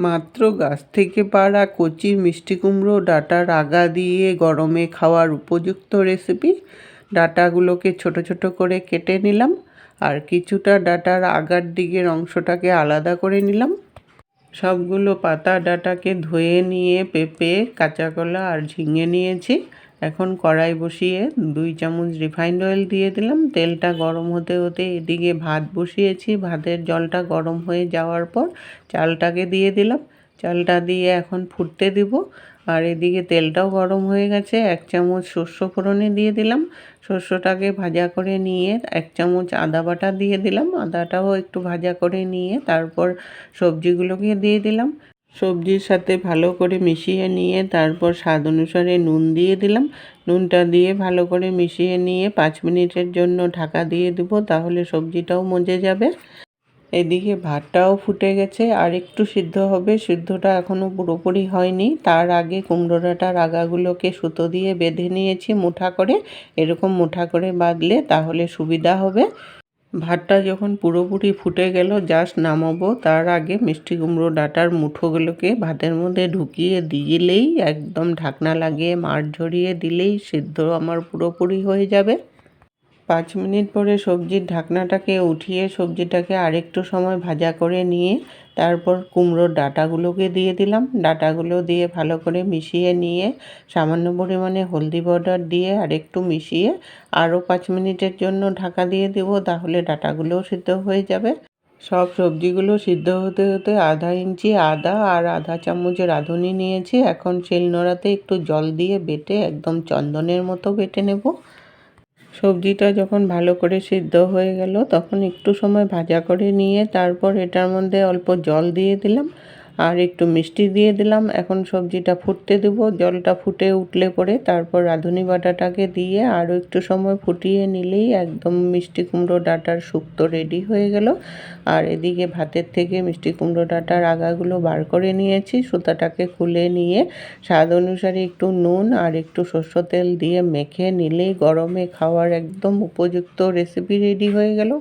মাত্র গাছ থেকে পাড়া কচি মিষ্টি কুমড়ো ডাঁটার আগা দিয়ে গরমে খাওয়ার উপযুক্ত রেসিপি। ডাঁটাগুলোকে ছোট ছোট করে কেটে নিলাম আর কিছুটা ডাঁটার আগার দিকের অংশটাকে আলাদা করে নিলাম। সবগুলো পাতা ডাঁটাকে ধুয়ে নিয়ে পেঁপে, কাঁচা কলা আর ঝিঙে নিয়েছি। এখন কড়াই বসিয়ে 2 চামচ রিফাইন্ড অয়েল দিয়ে দিলাম। তেলটা গরম হতে হতে এদিকে ভাত বসিয়েছি। ভাতের জলটা গরম হয়ে যাওয়ার পর চালটাকে দিয়ে দিলাম। চালটা দিয়ে এখন ফুটতে দিব। আর এদিকে তেলটাও গরম হয়ে গেছে। 1 চামচ সর্ষে ফোড়নে দিয়ে দিলাম। সর্ষেটাকে ভাজা করে নিয়ে 1 চামচ আদা বাটা দিয়ে দিলাম। আদাটাও একটু ভাজা করে নিয়ে তারপর সবজিগুলোকে দিয়ে দিলাম। সবজির সাথে ভালো করে মিশিয়ে নিয়ে তারপর স্বাদ অনুসারে নুন দিয়ে দিলাম। নুনটা দিয়ে ভালো করে মিশিয়ে নিয়ে 5 মিনিটের জন্য ঢাকা দিয়ে দেবো, তাহলে সবজিটাও মজে যাবে। এদিকে ভাতটাও ফুটে গেছে, আর একটু সিদ্ধ হবে। সিদ্ধটা এখনও পুরোপুরি হয়নি। তার আগে কুমড়ো ডাঁটার আগাগুলোকে সুতো দিয়ে বেঁধে নিয়েছি মুঠা করে। এরকম মুঠা করে বাঁধলে তাহলে সুবিধা হবে। ভাতটা যখন পুরোপুরি ফুটে গেল, জাস্ট নামাবো, তার আগে মিষ্টি কুমড়ো ডাঁটার মুঠোগুলোকে ভাতের মধ্যে ঢুকিয়ে দিলেই, একদম ঢাকনা লাগিয়ে মাড় ঝরিয়ে দিলেই সিদ্ধ আমার পুরোপুরি হয়ে যাবে। 5 মিনিট পরে সবজির ঢাকনাটাকে উঠিয়ে সবজিটাকে আরেকটু সময় ভাজা করে নিয়ে তারপর কুমড়োর ডাঁটাগুলোকে দিয়ে দিলাম। ডাঁটাগুলো দিয়ে ভালো করে মিশিয়ে নিয়ে সামান্য পরিমাণে হলদি পাউডার দিয়ে আরেকটু মিশিয়ে আরও 5 মিনিটের জন্য ঢাকা দিয়ে দেবো, তাহলে ডাঁটাগুলোও সিদ্ধ হয়ে যাবে। সব সবজিগুলো সিদ্ধ হতে হতে আধা ইঞ্চি আদা আর আধা চামচ রাঁধুনি নিয়েছি। এখন শিলনোড়াতে একটু জল দিয়ে বেটে একদম চন্দনের মতো বেটে নেব। সবজিটা যখন ভালো করে সিদ্ধ হয়ে গেল তখন একটু সময় ভাজা করে নিয়ে তারপর এটার মধ্যে অল্প জল দিয়ে দিলাম আর একটু মিষ্টি দিয়ে দিলাম। এখন সবজিটা ফুটতে দেব। জলটা ফুটে উঠলে পরে তারপর রাঁধুনি বাটাটাকে দিয়ে আরও একটু সময় ফুটিয়ে নিলেই একদম মিষ্টি কুমড়ো ডাঁটার শুক্তো রেডি হয়ে গেল। আর এদিকে ভাতের থেকে মিষ্টি কুমড়ো ডাঁটার আগাগুলো বার করে নিয়েছি। সুতাটাকে খুলে নিয়ে স্বাদ অনুসারে একটু নুন আর একটু সরষের তেল দিয়ে মেখে নিলেই গরমে খাওয়ার একদম উপযুক্ত রেসিপি রেডি হয়ে গেল।